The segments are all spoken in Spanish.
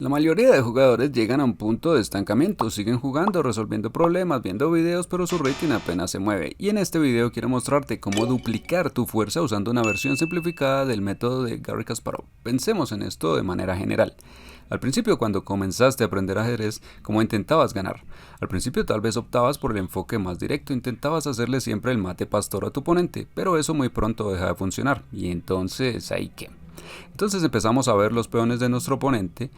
La mayoría de jugadores llegan a un punto de estancamiento, siguen jugando, resolviendo problemas, viendo videos, pero su rating apenas se mueve. Y en este video quiero mostrarte cómo duplicar tu fuerza usando una versión simplificada del método de Garry Kasparov. Pensemos en esto de manera general. Al principio, cuando comenzaste a aprender ajedrez, ¿cómo intentabas ganar? Al principio tal vez optabas por el enfoque más directo, intentabas hacerle siempre el mate pastor a tu oponente, pero eso muy pronto deja de funcionar. Y entonces, ¿ahí qué? Entonces empezamos a ver los peones de nuestro oponente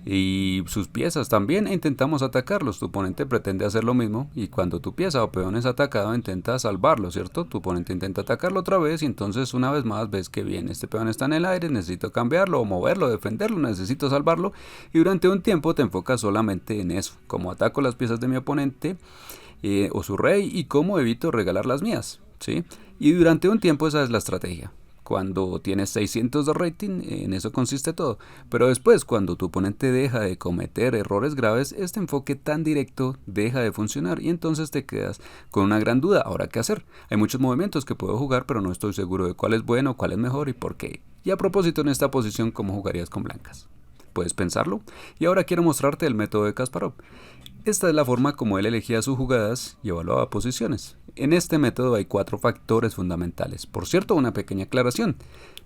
y sus piezas también e intentamos atacarlos. Tu oponente pretende hacer lo mismo y cuando tu pieza o peón es atacado intenta salvarlo, ¿cierto? Tu oponente intenta atacarlo otra vez y entonces una vez más ves que bien, este peón está en el aire, necesito cambiarlo o moverlo, defenderlo, necesito salvarlo y durante un tiempo te enfocas solamente en eso, cómo ataco las piezas de mi oponente o su rey y cómo evito regalar las mías, ¿sí? Y durante un tiempo esa es la estrategia. Cuando tienes 600 de rating, en eso consiste todo. Pero después, cuando tu oponente deja de cometer errores graves, este enfoque tan directo deja de funcionar y entonces te quedas con una gran duda. ¿Ahora qué hacer? Hay muchos movimientos que puedo jugar, pero no estoy seguro de cuál es bueno, cuál es mejor y por qué. Y a propósito, en esta posición, ¿cómo jugarías con blancas? ¿Puedes pensarlo? Y ahora quiero mostrarte el método de Kasparov. Esta es la forma como él elegía sus jugadas y evaluaba posiciones. En este método hay 4 factores fundamentales. Por cierto, una pequeña aclaración.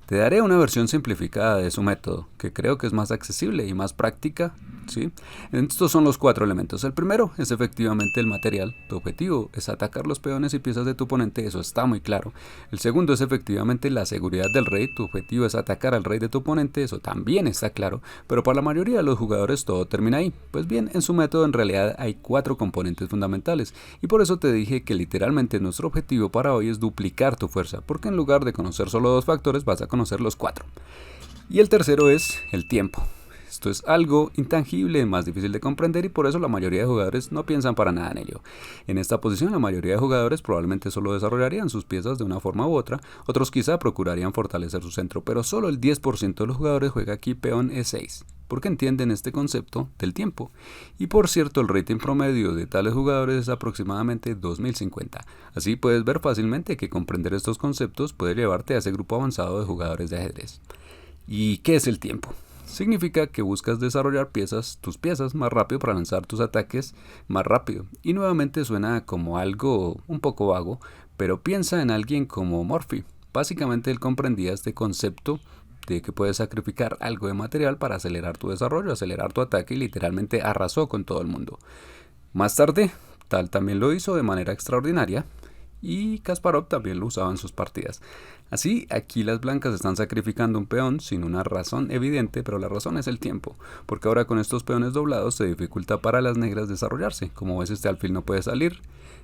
Te daré una versión simplificada de su método, que creo que es más accesible y más práctica, ¿sí? Estos son los 4 elementos. El primero es efectivamente el material. Tu objetivo es atacar los peones y piezas de tu oponente, eso está muy claro. El segundo es efectivamente la seguridad del rey. Tu objetivo es atacar al rey de tu oponente, eso también está claro. Pero para la mayoría de los jugadores todo termina ahí. Pues bien, en su método en realidad hay 4 componentes fundamentales. Y por eso te dije que literalmente nuestro objetivo para hoy es duplicar tu fuerza, porque en lugar de conocer solo 2 factores vas a conocer los 4. Y el tercero es el tiempo. Esto es algo intangible, más difícil de comprender y por eso la mayoría de jugadores no piensan para nada en ello. En esta posición la mayoría de jugadores probablemente solo desarrollarían sus piezas de una forma u otra, otros quizá procurarían fortalecer su centro, pero solo el 10% de los jugadores juega aquí peón E6, porque entienden este concepto del tiempo. Y por cierto, el rating promedio de tales jugadores es aproximadamente 2050. Así puedes ver fácilmente que comprender estos conceptos puede llevarte a ese grupo avanzado de jugadores de ajedrez. ¿Y qué es el tiempo? Significa que buscas desarrollar tus piezas más rápido para lanzar tus ataques más rápido. Y nuevamente suena como algo un poco vago, pero piensa en alguien como Murphy. Básicamente él comprendía este concepto de que puedes sacrificar algo de material para acelerar tu desarrollo, acelerar tu ataque y literalmente arrasó con todo el mundo. Más tarde, Tal también lo hizo de manera extraordinaria y Kasparov también lo usaba en sus partidas. Así, aquí las blancas están sacrificando un peón sin una razón evidente, pero la razón es el tiempo, porque ahora con estos peones doblados se dificulta para las negras desarrollarse. Como ves, este alfil no puede salir,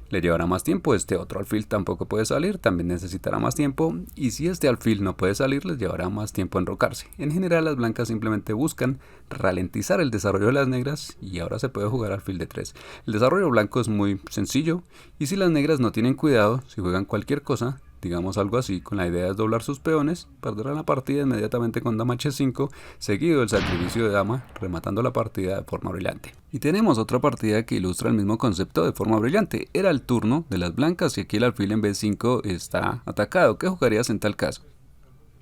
le llevará más tiempo, este otro alfil tampoco puede salir, también necesitará más tiempo, y si este alfil no puede salir, les llevará más tiempo enrocarse. En general, las blancas simplemente buscan ralentizar el desarrollo de las negras y ahora se puede jugar alfil de 3. El desarrollo blanco es muy sencillo y si las negras no tienen cuidado, si juegan cualquier cosa, digamos algo así, con la idea de doblar sus peones, perderán la partida inmediatamente con dama h5, seguido del sacrificio de dama, rematando la partida de forma brillante. Y tenemos otra partida que ilustra el mismo concepto de forma brillante. Era el turno de las blancas y aquí el alfil en b5 está atacado. ¿Qué jugarías en tal caso?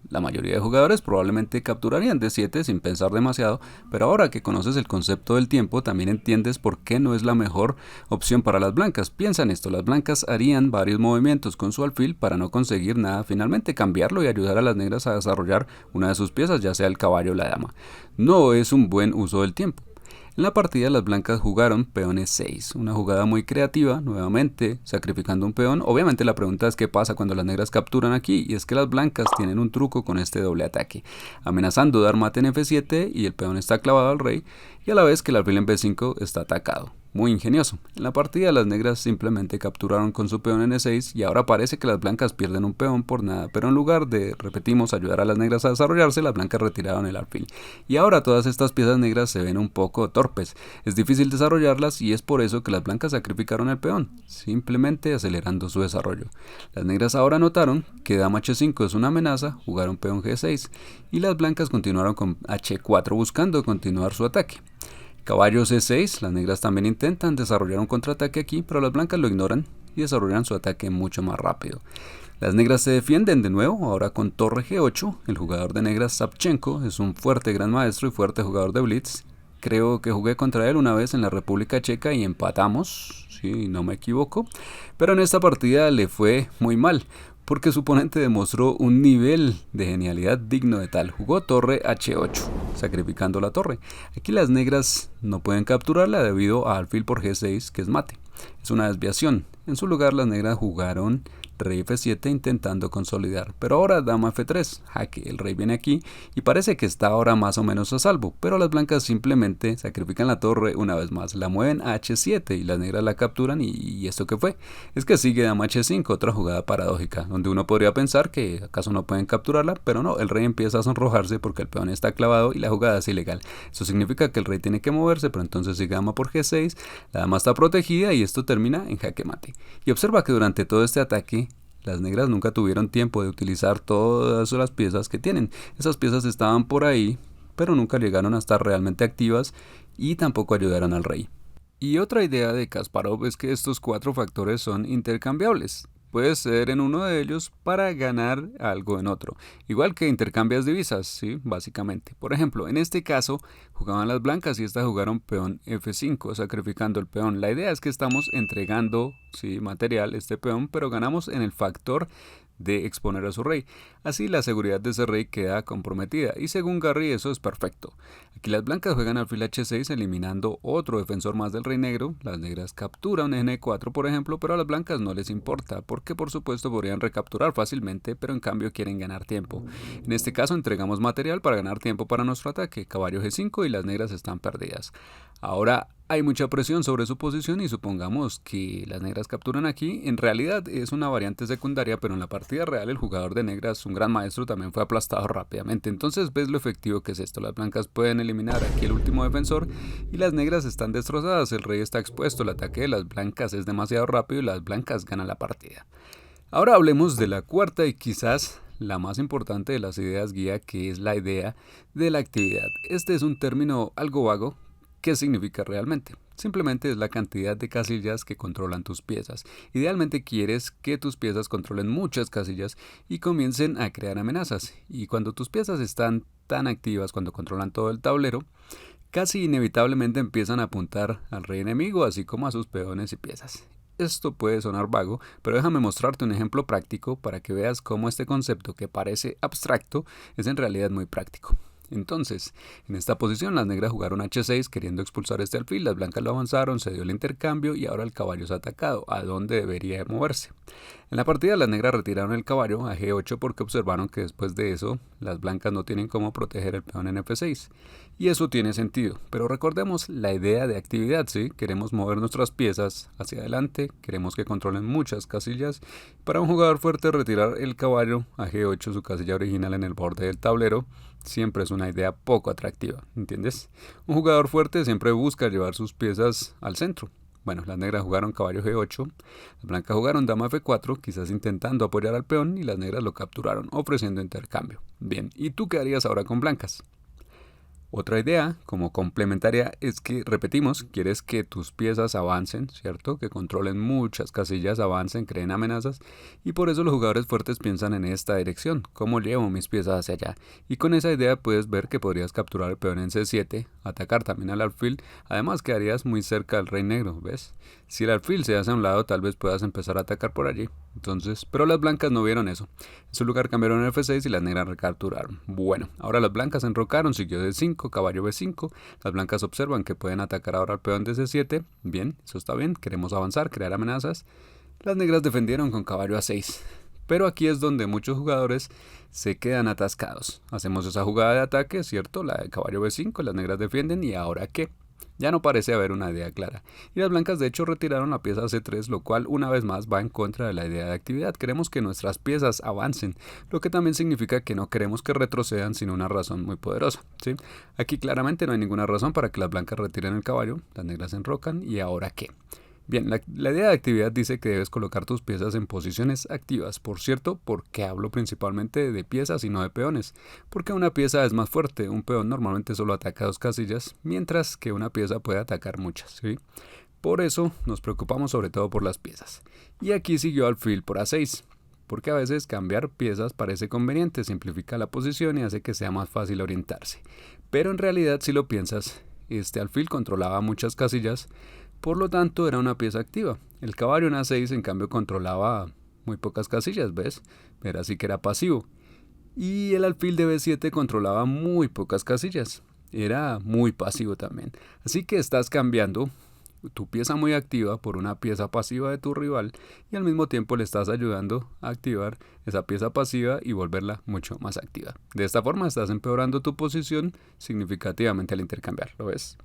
La mayoría de jugadores probablemente capturarían d7 sin pensar demasiado, pero ahora que conoces el concepto del tiempo también entiendes por qué no es la mejor opción para las blancas. Piensa en esto, las blancas harían varios movimientos con su alfil para no conseguir nada, finalmente cambiarlo y ayudar a las negras a desarrollar una de sus piezas, ya sea el caballo o la dama. No es un buen uso del tiempo. En la partida las blancas jugaron peón e6, una jugada muy creativa, nuevamente sacrificando un peón. Obviamente la pregunta es qué pasa cuando las negras capturan aquí, y es que las blancas tienen un truco con este doble ataque, amenazando dar mate en f7 y el peón está clavado al rey, y a la vez que el alfil en b5 está atacado. Muy ingenioso. En la partida las negras simplemente capturaron con su peón en e6 y ahora parece que las blancas pierden un peón por nada, pero en lugar de, repetimos, ayudar a las negras a desarrollarse, las blancas retiraron el alfil. Y ahora todas estas piezas negras se ven un poco torpes. Es difícil desarrollarlas y es por eso que las blancas sacrificaron el peón, simplemente acelerando su desarrollo. Las negras ahora notaron que dama h5 es una amenaza, jugaron peón g6 y las blancas continuaron con h4 buscando continuar su ataque. Caballo c6, las negras también intentan desarrollar un contraataque aquí, pero las blancas lo ignoran y desarrollan su ataque mucho más rápido. Las negras se defienden de nuevo, ahora con torre g8, el jugador de negras Savchenko es un fuerte gran maestro y fuerte jugador de blitz, Creo que jugué contra él una vez en la República Checa y empatamos, si no me equivoco, pero en esta partida le fue muy mal, porque su oponente demostró un nivel de genialidad digno de tal. Jugó torre H8, sacrificando la torre. Aquí las negras no pueden capturarla debido a alfil por G6, que es mate. Es una desviación. En su lugar las negras jugaron rey F7 intentando consolidar, pero ahora dama F3, jaque, el rey viene aquí y parece que está ahora más o menos a salvo, pero las blancas simplemente sacrifican la torre una vez más, la mueven a H7 y las negras la capturan y ¿esto qué fue? Es que sigue dama H5, otra jugada paradójica, donde uno podría pensar que acaso no pueden capturarla, pero no, el rey empieza a sonrojarse porque el peón está clavado y la jugada es ilegal. Eso significa que el rey tiene que moverse, pero entonces sigue dama por G6, la dama está protegida y esto termina en jaque mate. Y observa que durante todo este ataque las negras nunca tuvieron tiempo de utilizar todas las piezas que tienen. Esas piezas estaban por ahí, pero nunca llegaron a estar realmente activas y tampoco ayudaron al rey. Y otra idea de Kasparov es que estos cuatro factores son intercambiables. Puedes ceder en uno de ellos para ganar algo en otro. Igual que intercambias divisas, ¿sí? Básicamente. Por ejemplo, en este caso jugaban las blancas y estas jugaron peón F5, sacrificando el peón. La idea es que estamos entregando, sí, material, este peón, pero ganamos en el factor de exponer a su rey. Así la seguridad de ese rey queda comprometida y según Garry eso es perfecto. Aquí las blancas juegan alfil H6 eliminando otro defensor más del rey negro. Las negras capturan un N4 por ejemplo, pero a las blancas no les importa porque por supuesto podrían recapturar fácilmente, pero en cambio quieren ganar tiempo. En este caso entregamos material para ganar tiempo para nuestro ataque, caballo G5 y las negras están perdidas. Ahora hay mucha presión sobre su posición y supongamos que las negras capturan aquí. En realidad es una variante secundaria, pero en la partida real el jugador de negras, un gran maestro, también fue aplastado rápidamente. Entonces ves lo efectivo que es esto. Las blancas pueden eliminar aquí el último defensor y las negras están destrozadas. El rey está expuesto, el ataque de las blancas es demasiado rápido y las blancas ganan la partida. Ahora hablemos de la cuarta y quizás la más importante de las ideas guía, que es la idea de la actividad. Este es un término algo vago. ¿Qué significa realmente? Simplemente es la cantidad de casillas que controlan tus piezas. Idealmente quieres que tus piezas controlen muchas casillas y comiencen a crear amenazas. Y cuando tus piezas están tan activas, cuando controlan todo el tablero, casi inevitablemente empiezan a apuntar al rey enemigo, así como a sus peones y piezas. Esto puede sonar vago, pero déjame mostrarte un ejemplo práctico para que veas cómo este concepto que parece abstracto es en realidad muy práctico. Entonces, en esta posición las negras jugaron H6 queriendo expulsar este alfil, las blancas lo avanzaron, se dio el intercambio y ahora el caballo es atacado, ¿a dónde debería moverse? En la partida las negras retiraron el caballo a G8 porque observaron que después de eso las blancas no tienen cómo proteger el peón en F6. Y eso tiene sentido, pero recordemos la idea de actividad, ¿sí? Queremos mover nuestras piezas hacia adelante, queremos que controlen muchas casillas. Para un jugador fuerte retirar el caballo a G8, su casilla original en el borde del tablero, siempre es una idea poco atractiva, ¿entiendes? Un jugador fuerte siempre busca llevar sus piezas al centro. Bueno, las negras jugaron caballo G8, las blancas jugaron dama F4, quizás intentando apoyar al peón y las negras lo capturaron, ofreciendo intercambio. Bien, ¿y tú qué harías ahora con blancas? Otra idea, como complementaria, es que, repetimos, quieres que tus piezas avancen, ¿cierto? Que controlen muchas casillas, avancen, creen amenazas, y por eso los jugadores fuertes piensan en esta dirección, ¿cómo llevo mis piezas hacia allá? Y con esa idea puedes ver que podrías capturar el peón en C7, atacar también al alfil, además quedarías muy cerca del rey negro, ¿ves? Si el alfil se hace a un lado, tal vez puedas empezar a atacar por allí. Entonces, pero las blancas no vieron eso. En su lugar cambiaron el F6 y las negras recapturaron. Bueno, ahora las blancas se enrocaron, siguió D5, caballo B5. Las blancas observan que pueden atacar ahora al peón de C7. Bien, eso está bien, queremos avanzar, crear amenazas. Las negras defendieron con caballo A6. Pero aquí es donde muchos jugadores se quedan atascados. Hacemos esa jugada de ataque, ¿cierto? La de caballo B5, las negras defienden y ¿ahora qué? Ya no parece haber una idea clara. Y las blancas de hecho retiraron la pieza C3, lo cual una vez más va en contra de la idea de actividad. Queremos que nuestras piezas avancen, lo que también significa que no queremos que retrocedan sin una razón muy poderosa, ¿sí? Aquí claramente no hay ninguna razón para que las blancas retiren el caballo, las negras se enrocan y ¿ahora qué? Bien, la idea de actividad dice que debes colocar tus piezas en posiciones activas. Por cierto, porque hablo principalmente de piezas y no de peones. Porque una pieza es más fuerte. Un peón normalmente solo ataca dos casillas, mientras que una pieza puede atacar muchas, ¿sí? Por eso nos preocupamos sobre todo por las piezas. Y aquí siguió alfil por A6. Porque a veces cambiar piezas parece conveniente, simplifica la posición y hace que sea más fácil orientarse. Pero en realidad, si lo piensas, este alfil controlaba muchas casillas, por lo tanto era una pieza activa. El caballo en A6 en cambio controlaba muy pocas casillas, ¿ves? Era así que era pasivo. Y el alfil de B7 controlaba muy pocas casillas. Era muy pasivo también. Así que estás cambiando tu pieza muy activa por una pieza pasiva de tu rival y al mismo tiempo le estás ayudando a activar esa pieza pasiva y volverla mucho más activa. De esta forma estás empeorando tu posición significativamente al intercambiar, ¿lo ves?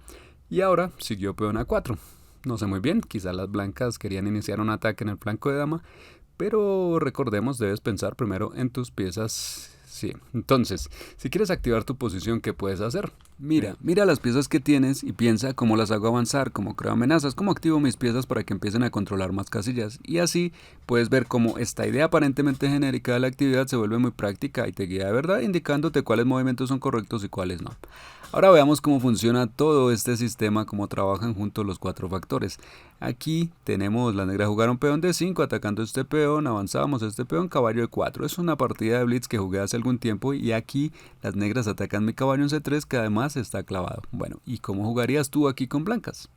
Y ahora siguió peón A4. No sé muy bien, quizás las blancas querían iniciar un ataque en el flanco de dama, pero recordemos, debes pensar primero en tus piezas. Sí, entonces, si quieres activar tu posición, ¿qué puedes hacer? Mira las piezas que tienes y piensa cómo las hago avanzar, cómo creo amenazas, cómo activo mis piezas para que empiecen a controlar más casillas. Y así puedes ver cómo esta idea aparentemente genérica de la actividad se vuelve muy práctica y te guía de verdad, indicándote cuáles movimientos son correctos y cuáles no. Ahora veamos cómo funciona todo este sistema, cómo trabajan juntos los cuatro factores. Aquí tenemos, las negras jugaron peón D5, atacando este peón, avanzamos este peón, caballo E4. Es una partida de blitz que jugué hace algún tiempo y aquí las negras atacan mi caballo en C3, que además está clavado. Bueno, ¿y cómo jugarías tú aquí con blancas?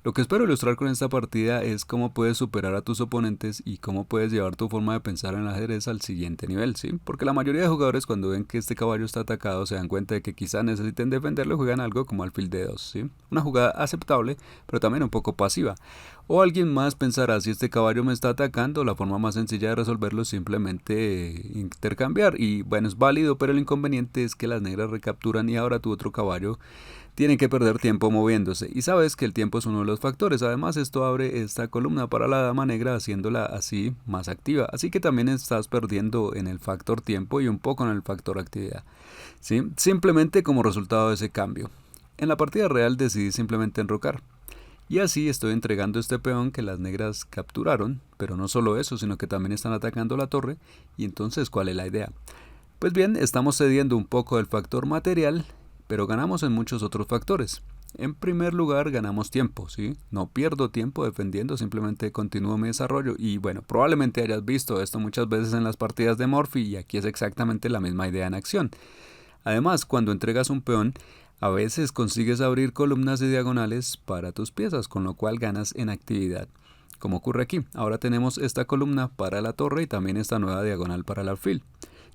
Lo que espero ilustrar con esta partida es cómo puedes superar a tus oponentes y cómo puedes llevar tu forma de pensar en el ajedrez al siguiente nivel, ¿sí? Porque la mayoría de jugadores cuando ven que este caballo está atacado se dan cuenta de que quizá necesiten defenderlo y juegan algo como alfil D2, ¿sí? Una jugada aceptable, pero también un poco pasiva. O alguien más pensará, si este caballo me está atacando, la forma más sencilla de resolverlo es simplemente intercambiar. Y bueno, es válido, pero el inconveniente es que las negras recapturan y ahora tu otro caballo tienen que perder tiempo moviéndose, y sabes que el tiempo es uno de los factores. Además, esto abre esta columna para la dama negra, haciéndola así más activa, así que también estás perdiendo en el factor tiempo y un poco en el factor actividad, ¿sí? Simplemente como resultado de ese cambio. En la partida real decidí simplemente enrocar, y así estoy entregando este peón que las negras capturaron, pero no solo eso, sino que también están atacando la torre. Y entonces, ¿cuál es la idea? Pues bien, estamos cediendo un poco del factor material, pero ganamos en muchos otros factores. En primer lugar, ganamos tiempo, ¿sí? No pierdo tiempo defendiendo, simplemente continúo mi desarrollo. Y bueno, probablemente hayas visto esto muchas veces en las partidas de Morphy, y aquí es exactamente la misma idea en acción. Además, cuando entregas un peón, a veces consigues abrir columnas y diagonales para tus piezas, con lo cual ganas en actividad. Como ocurre aquí, ahora tenemos esta columna para la torre y también esta nueva diagonal para el alfil,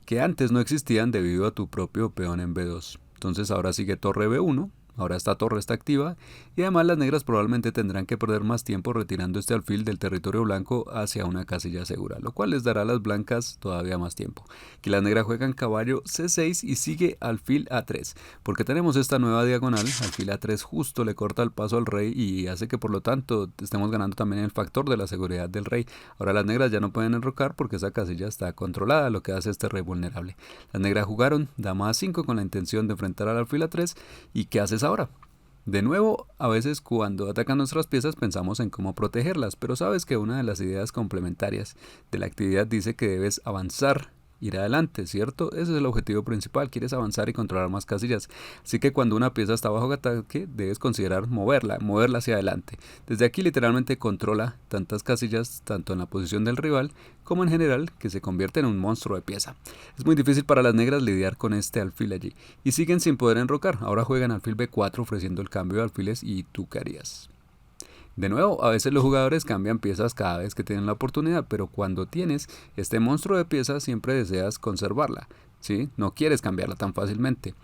que antes no existían debido a tu propio peón en B2. Entonces ahora sigue torre B1, ahora esta torre está activa y además las negras probablemente tendrán que perder más tiempo retirando este alfil del territorio blanco hacia una casilla segura, lo cual les dará a las blancas todavía más tiempo. Aquí las negras juegan caballo C6 y sigue alfil A3, porque tenemos esta nueva diagonal. Alfil A3 justo le corta el paso al rey y hace que por lo tanto estemos ganando también el factor de la seguridad del rey. Ahora las negras ya no pueden enrocar porque esa casilla está controlada, lo que hace este rey vulnerable. Las negras jugaron dama A5 con la intención de enfrentar al alfil A3. ¿Y qué haces ahora? De nuevo, a veces cuando atacan nuestras piezas pensamos en cómo protegerlas, pero sabes que una de las ideas complementarias de la actividad dice que debes avanzar, ir adelante, ¿cierto? Ese es el objetivo principal, quieres avanzar y controlar más casillas. Así que cuando una pieza está bajo ataque, debes considerar moverla hacia adelante. Desde aquí literalmente controla tantas casillas, tanto en la posición del rival como en general, que se convierte en un monstruo de pieza. Es muy difícil para las negras lidiar con este alfil allí, y siguen sin poder enrocar. Ahora juegan alfil B4 ofreciendo el cambio de alfiles, y ¿tú qué harías? De nuevo, a veces los jugadores cambian piezas cada vez que tienen la oportunidad, pero cuando tienes este monstruo de piezas siempre deseas conservarla, ¿sí? No quieres cambiarla tan fácilmente.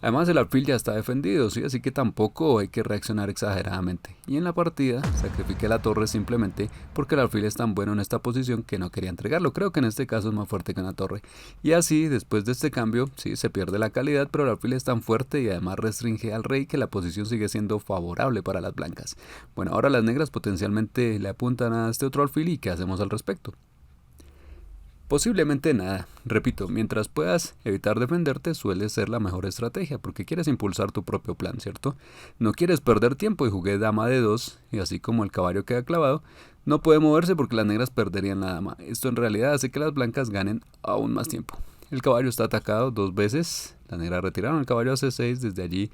Además el alfil ya está defendido, ¿sí? Así que tampoco hay que reaccionar exageradamente. Y en la partida sacrifiqué la torre simplemente porque el alfil es tan bueno en esta posición que no quería entregarlo. Creo que en este caso es más fuerte que una torre. Y así, después de este cambio, sí, se pierde la calidad, pero el alfil es tan fuerte y además restringe al rey que la posición sigue siendo favorable para las blancas. Bueno, ahora las negras potencialmente le apuntan a este otro alfil, y ¿qué hacemos al respecto? Posiblemente nada. Repito, mientras puedas evitar defenderte suele ser la mejor estrategia, porque quieres impulsar tu propio plan, ¿cierto? No quieres perder tiempo, y jugué dama de 2 y así como el caballo queda clavado, no puede moverse porque las negras perderían la dama. Esto en realidad hace que las blancas ganen aún más tiempo. El caballo está atacado 2 veces, las negras retiraron el caballo a C6, desde allí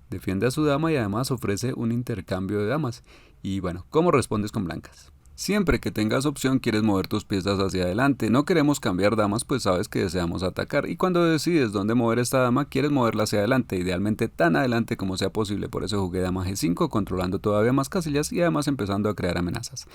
defiende a su dama y además ofrece un intercambio de damas. Y bueno, ¿cómo respondes con blancas? Siempre que tengas opción quieres mover tus piezas hacia adelante, no queremos cambiar damas pues sabes que deseamos atacar y cuando decides dónde mover esta dama quieres moverla hacia adelante, idealmente tan adelante como sea posible, por eso jugué dama G5 controlando todavía más casillas y además empezando a crear amenazas.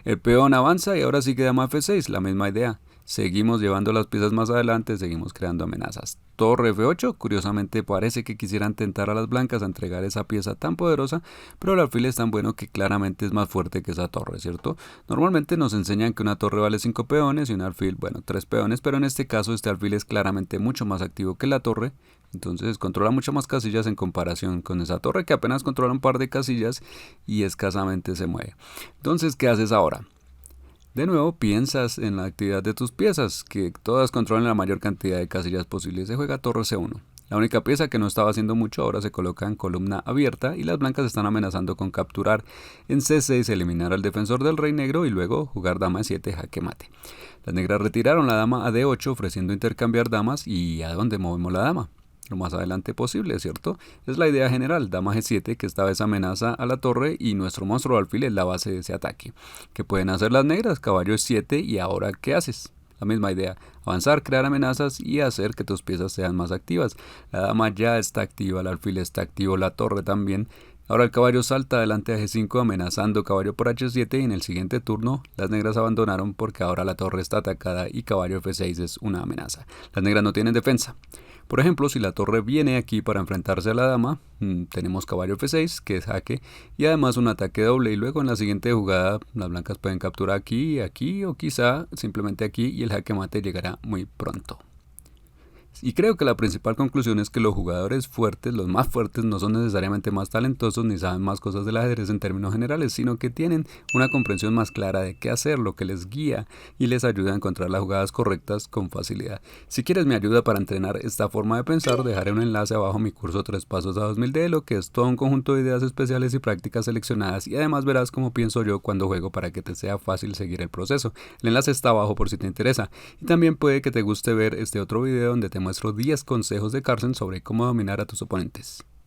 El peón avanza y ahora sigue dama F6, la misma idea. Seguimos llevando las piezas más adelante, seguimos creando amenazas. Torre F8, curiosamente parece que quisieran tentar a las blancas a entregar esa pieza tan poderosa, pero el alfil es tan bueno que claramente es más fuerte que esa torre, ¿cierto? Normalmente nos enseñan que una torre vale 5 peones y un alfil, bueno, 3 peones, pero en este caso este alfil es claramente mucho más activo que la torre, entonces controla muchas más casillas en comparación con esa torre que apenas controla un par de casillas y escasamente se mueve. Entonces, ¿qué haces ahora? De nuevo, piensas en la actividad de tus piezas, que todas controlen la mayor cantidad de casillas posibles. Se juega torre C1. La única pieza que no estaba haciendo mucho ahora se coloca en columna abierta y las blancas están amenazando con capturar en C6, eliminar al defensor del rey negro y luego jugar dama E7 jaque mate. Las negras retiraron la dama a D8 ofreciendo intercambiar damas y ¿a dónde movemos la dama? Lo más adelante posible, ¿cierto? Es la idea general, dama G7 que esta vez amenaza a la torre y nuestro monstruo alfil es la base de ese ataque. ¿Qué pueden hacer las negras? Caballo E7 y ahora ¿qué haces? La misma idea, avanzar, crear amenazas y hacer que tus piezas sean más activas. La dama ya está activa, el alfil está activo, la torre también. Ahora el caballo salta adelante a G5 amenazando caballo por H7 y en el siguiente turno las negras abandonaron porque ahora la torre está atacada y caballo F6 es una amenaza. Las negras no tienen defensa. Por ejemplo, si la torre viene aquí para enfrentarse a la dama, tenemos caballo F6 que es jaque y además un ataque doble y luego en la siguiente jugada las blancas pueden capturar aquí, aquí o quizá simplemente aquí y el jaque mate llegará muy pronto. Y creo que la principal conclusión es que los jugadores fuertes, los más fuertes, no son necesariamente más talentosos ni saben más cosas del ajedrez en términos generales, sino que tienen una comprensión más clara de qué hacer, lo que les guía y les ayuda a encontrar las jugadas correctas con facilidad. Si quieres mi ayuda para entrenar esta forma de pensar, dejaré un enlace abajo a mi curso 3 pasos a 2000 de Elo, que es todo un conjunto de ideas especiales y prácticas seleccionadas y además verás cómo pienso yo cuando juego para que te sea fácil seguir el proceso. El enlace está abajo por si te interesa y también puede que te guste ver este otro video donde te muestro 10 consejos de Carlsen sobre cómo dominar a tus oponentes.